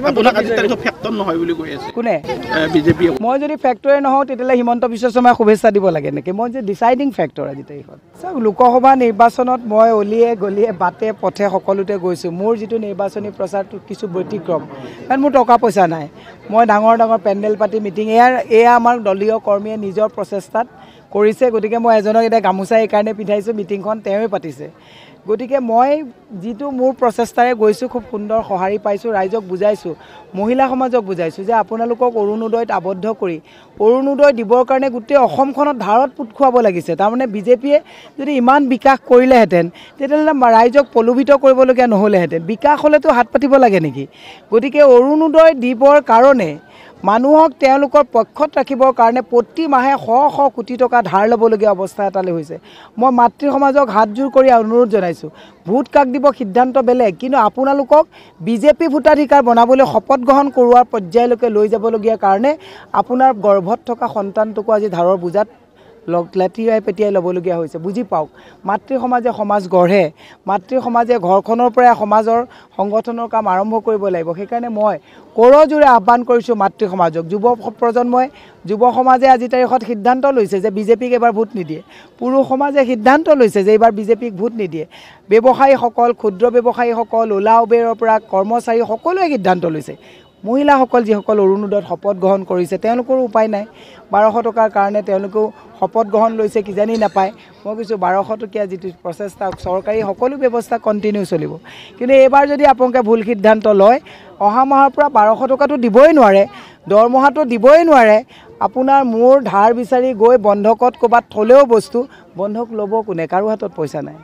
আপোনাক আজি তাৰিখত ফেক্টৰ নহয় বুলি কৈ আছে কোনে বিজেপি মই যদি ফেক্টৰে নহওঁ তেতিয়াহ'লে হিমন্ত বিশ্ব শৰ্মাই শুভেচ্ছা দিব লাগে নেকি মই যে ডিচাইডিং ফেক্টৰ আজি তাৰিখত চাওক লোকসভা নিৰ্বাচনত মই অলিয়ে গলিয়ে বাটে পথে সকলোতে গৈছোঁ মোৰ যিটো নিৰ্বাচনী প্ৰচাৰটো কিছু ব্যতিক্ৰম কাৰণ মোৰ টকা পইচা নাই মই ডাঙৰ ডাঙৰ পেণ্ডেল পাতি মিটিং এয়া আমাৰ দলীয় কৰ্মীয়ে নিজৰ প্ৰচেষ্টাত কৰিছে গতিকে মই এজনক এতিয়া গামোচা এইকাৰণে পিন্ধাইছোঁ মিটিংখন তেওঁৱে পাতিছে গতিকে মই যিটো মোৰ প্ৰচেষ্টাৰে গৈছোঁ খুব সুন্দৰ সঁহাৰি পাইছোঁ ৰাইজক বুজাইছোঁ মহিলা সমাজক বুজাইছোঁ যে আপোনালোকক অৰুণোদয়ত আবদ্ধ কৰি অৰুণোদয় দিবৰ কাৰণে গোটেই অসমখনত ধাৰত পোত খুৱাব লাগিছে তাৰমানে বিজেপিয়ে যদি ইমান বিকাশ কৰিলেহেঁতেন তেতিয়াহ'লে ৰাইজক প্ৰলোভিত কৰিবলগীয়া নহ'লেহেঁতেন বিকাশ হ'লেতো হাত পাতিব লাগে নেকি গতিকে অৰুণোদয় দিবৰ কাৰণে মানুহক তেওঁলোকৰ পক্ষত ৰাখিবৰ কাৰণে প্ৰতি মাহে শ শ কোটি টকা ধাৰ ল'বলগীয়া অৱস্থা এটালৈ হৈছে মই মাতৃ সমাজক হাতযোৰ কৰি অনুৰোধ জনাইছোঁ ভোট কাক দিব সিদ্ধান্ত বেলেগ কিন্তু আপোনালোকক বিজেপি ভোটাধিকাৰ বনাবলৈ শপত গ্ৰহণ কৰোৱাৰ পৰ্যায়লৈকে লৈ যাবলগীয়া কাৰণে আপোনাৰ গৰ্ভত থকা সন্তানটোকো আজি ধাৰৰ বোজাত লেটিয়াই পেটিয়াই ল'বলগীয়া হৈছে বুজি পাওক মাতৃ সমাজে সমাজ গঢ়ে মাতৃ সমাজে ঘৰখনৰ পৰাই সমাজৰ সংগঠনৰ কাম আৰম্ভ কৰিব লাগিব সেইকাৰণে মই কৰজোৰে আহ্বান কৰিছোঁ মাতৃ সমাজক যুৱ প্ৰজন্মই যুৱ সমাজে আজি তাৰিখত সিদ্ধান্ত লৈছে যে বিজেপিক এবাৰ ভোট নিদিয়ে পুৰুষ সমাজে সিদ্ধান্ত লৈছে যে এইবাৰ বিজেপিক ভোট নিদিয়ে ব্যৱসায়ীসকল ক্ষুদ্ৰ ব্যৱসায়ীসকল ওলা উবেৰৰ পৰা কৰ্মচাৰী সকলোৱে সিদ্ধান্ত লৈছে মহিলাসকল যিসকল অৰুণোদয়ত শপত গ্ৰহণ কৰিছে তেওঁলোকৰো উপায় নাই 1200 টকাৰ কাৰণে তেওঁলোকেও শপত গ্ৰহণ লৈছে কিজানি নাপায় মই কৈছোঁ 1200 টকীয়া যিটো প্ৰচেষ্টা চৰকাৰী সকলো ব্যৱস্থা কণ্টিনিউ চলিব কিন্তু এইবাৰ যদি আপোনালোকে ভুল সিদ্ধান্ত লয় অহা মাহৰ পৰা 1200 টকাটো দিবই নোৱাৰে দৰমহাটো দিবই নোৱাৰে আপোনাৰ মোৰ ধাৰ বিচাৰি গৈ বন্ধকত ক'ৰবাত থলেও বস্তু বন্ধক ল'ব কোনে কাৰো হাতত পইচা নাই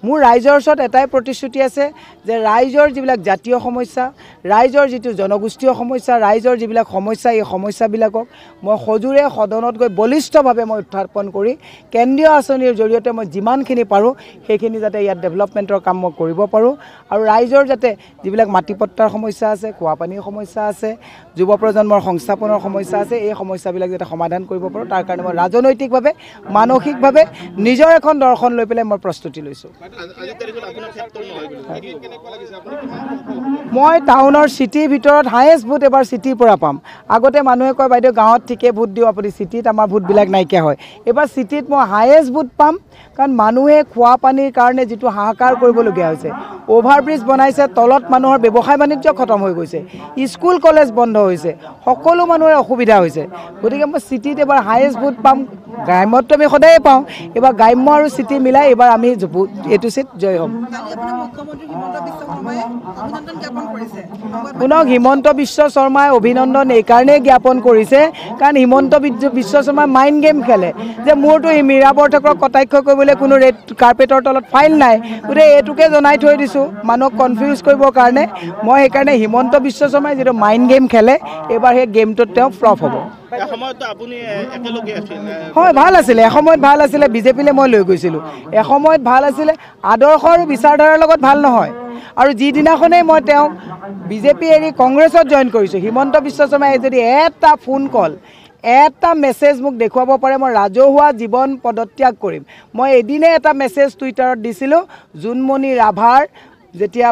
মোৰ ৰাইজৰ ওচৰত এটাই প্ৰতিশ্ৰুতি আছে যে ৰাইজৰ যিবিলাক জাতীয় সমস্যা ৰাইজৰ যিটো জনগোষ্ঠীয় সমস্যা ৰাইজৰ যিবিলাক সমস্যা এই সমস্যাবিলাকক মই সজোৰে সদনত গৈ বলিষ্ঠভাৱে মই উত্থাপন কৰি কেন্দ্ৰীয় আঁচনিৰ জৰিয়তে মই যিমানখিনি পাৰোঁ সেইখিনি যাতে ইয়াত ডেভেলপমেণ্টৰ কাম মই কৰিব পাৰোঁ আৰু ৰাইজৰ যাতে যিবিলাক মাটিপট্টাৰ সমস্যা আছে খোৱাপানীৰ সমস্যা আছে যুৱ প্ৰজন্মৰ সংস্থাপনৰ সমস্যা আছে এই সমস্যাবিলাক যাতে সমাধান কৰিব পাৰোঁ তাৰ কাৰণে মই ৰাজনৈতিকভাৱে মানসিকভাৱে নিজৰ এখন দৰ্শন লৈ পেলাই মই প্ৰস্তুতি লৈছোঁ মই টাউনৰ চিটিৰ ভিতৰত হায়েষ্ট ভোট এবাৰ চিটিৰ পৰা পাম আগতে মানুহে কয় বাইদেউ গাঁৱত ঠিকে ভোট দিওঁ আপুনি চিটিত আমাৰ ভোটবিলাক নাইকিয়া হয় এবাৰ চিটিত মই হায়েষ্ট ভোট পাম কাৰণ মানুহে খোৱা পানীৰ কাৰণে যিটো হাহাকাৰ কৰিবলগীয়া হৈছে অভাৰব্ৰিজ বনাইছে তলত মানুহৰ ব্যৱসায় বাণিজ্য খতম হৈ গৈছে স্কুল কলেজ বন্ধ হৈছে সকলো মানুহৰ অসুবিধা হৈছে গতিকে মই চিটিত এবাৰ হায়েষ্ট ভোট পাম গ্ৰাম্যত আমি সদায়ে পাওঁ এবাৰ গ্ৰাম্য আৰু চিটি মিলাই এবাৰ আমি এইটো চিট জয় হ'ম শুনক হিমন্ত বিশ্ব শৰ্মাই অভিনন্দন এইকাৰণেই জ্ঞাপন কৰিছে কাৰণ হিমন্ত বিশ্ব শৰ্মাই মাইণ্ড গেম খেলে যে মোৰতো মীৰা বৰঠাকুৰক কটাক্ষ কৰিবলৈ কোনো ৰেড কাৰ্পেটৰ তলত ফাইল নাই গতিকে এইটোকে জনাই থৈ দিছোঁ মানুহক কনফিউজ কৰিবৰ কাৰণে মই সেইকাৰণে হিমন্ত বিশ্ব শৰ্মাই যিটো মাইণ্ড গেম খেলে এইবাৰ সেই গেমটোত তেওঁ ফ্লপ হ'ব হয় ভাল আছিলে এসময়ত ভাল আছিলে বিজেপিলৈ মই লৈ গৈছিলোঁ এসময়ত ভাল আছিলে আদৰ্শ আৰু বিচাৰধাৰাৰ লগত ভাল নহয় আৰু যিদিনাখনেই মই তেওঁক বিজেপি এৰি কংগ্ৰেছত জইন কৰিছোঁ হিমন্ত বিশ্ব শৰ্মাই যদি এটা ফোন কল এটা মেছেজ মোক দেখুৱাব পাৰে মই ৰাজহুৱা জীৱন পদত্যাগ কৰিম মই এদিনে এটা মেছেজ টুইটাৰত দিছিলোঁ জোনমণি ৰাভাৰ যেতিয়া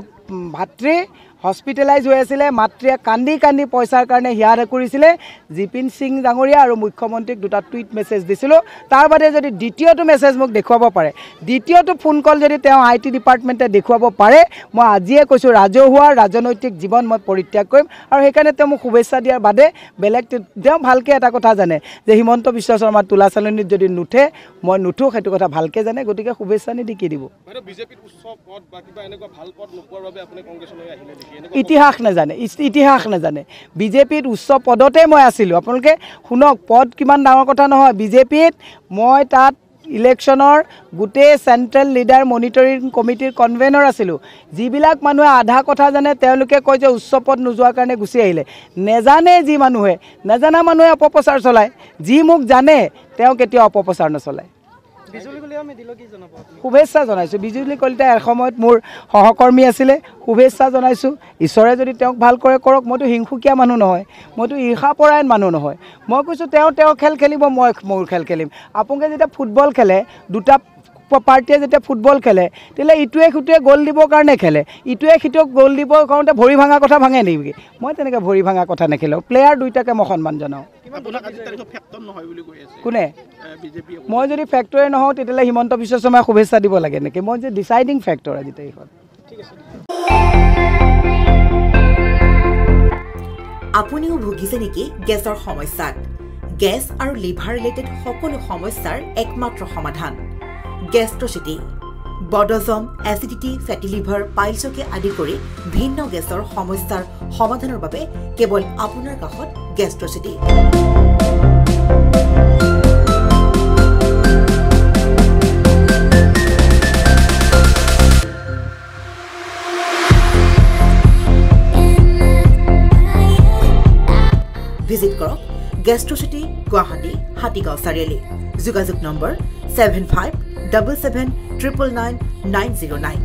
ভাতৃ হস্পিটেলাইজ হৈ আছিলে মাতৃয়ে কান্দি কান্দি পইচাৰ কাৰণে হিয়া কৰিছিলে জিপিন সিং ডাঙৰীয়া আৰু মুখ্যমন্ত্ৰীক দুটা টুইট মেছেজ দিছিলোঁ তাৰ বাদে যদি দ্বিতীয়টো মেছেজ মোক দেখুৱাব পাৰে দ্বিতীয়টো ফোন কল যদি তেওঁ IT ডিপাৰ্টমেণ্টে দেখুৱাব পাৰে মই আজিয়ে কৈছোঁ ৰাজহুৱা ৰাজনৈতিক জীৱন মই পৰিত্যাগ কৰিম আৰু সেইকাৰণে তেওঁ মোক শুভেচ্ছা দিয়াৰ বাদে বেলেগ তেওঁ ভালকৈ এটা কথা জানে যে হিমন্ত বিশ্ব শৰ্মাৰ তোলা চালনীত যদি নুঠে মই নুঠোঁ সেইটো কথা ভালকৈ জানে গতিকে শুভেচ্ছা নিদি কি দিব ইতিহাস নাজানে বিজেপিত উচ্চ পদতে মই আছিলোঁ আপোনালোকে শুনক পদ কিমান ডাঙৰ কথা নহয় বিজেপিত মই তাত ইলেকশ্যনৰ গোটেই চেণ্ট্ৰেল লিডাৰ মনিটৰিং কমিটিৰ কনভেনৰ আছিলোঁ যিবিলাক মানুহে আধা কথা জানে তেওঁলোকে কয় যে উচ্চ পদ নোযোৱাৰ কাৰণে গুচি আহিলে নেজানে যি মানুহে নাজানা মানুহে অপপ্ৰচাৰ চলায় যি মোক জানে তেওঁ কেতিয়াও অপপ্ৰচাৰ নচলায় শুভেচ্ছা জনাইছোঁ বিজুলী কলিতা এসময়ত মোৰ সহকৰ্মী আছিলে শুভেচ্ছা জনাইছোঁ ঈশ্বৰে যদি তেওঁক ভাল কৰে কৰক মইতো হিংসুকীয়া মানুহ নহয় মইতো ঈৰ্ষাপৰায়ণ মানুহ নহয় মই কৈছোঁ তেওঁ খেল খেলিব মই মোৰ খেল খেলিম আপোনালোকে যেতিয়া ফুটবল খেলে দুটা পাৰ্টিয়ে যেতিয়া ফুটবল খেলে তেতিয়াহ'লে ইটোৱে সিটোৱে গ'ল দিবৰ কাৰণে খেলে, ইটোৱে সিটোক গ'ল দিব কাৰণতে ভৰি ভাঙা কথা ভাঙে নেকি? মই তেনেকৈ ভৰি ভাঙা কথা নেখেলোঁ, প্লেয়াৰ দুইটাকে মই সন্মান জনাওঁ। কোনে? মই যদি ফেক্টৰে নহওঁ তেতিয়াহ'লে হিমন্ত বিশ্ব শৰ্মাই শুভেচ্ছা দিব লাগে নেকি? মই যে ডিচাইডিং ফেক্টৰ আজি তাৰিখত। আপুনিও ভুগিছে নেকি গেছৰ সমস্যাত? গেছ আৰু লিভাৰ ৰিলেটেড সকলো সমস্যাৰ একমাত্ৰ সমাধান গেষ্ট্ৰচিটি। বডজম, এচিডিটি, ফেটি লিভাৰ, পাইলছকে আদি কৰি ভিন্ন গেছৰ সমস্যাৰ সমাধানৰ বাবে কেৱল আপোনাৰ কাষত গেষ্ট্ৰচিটি। ভিজিট কৰক গেষ্ট্ৰচিটি, গুৱাহাটী, হাতীগাঁও চাৰিআলি। যোগাযোগ নম্বৰ 7577999909।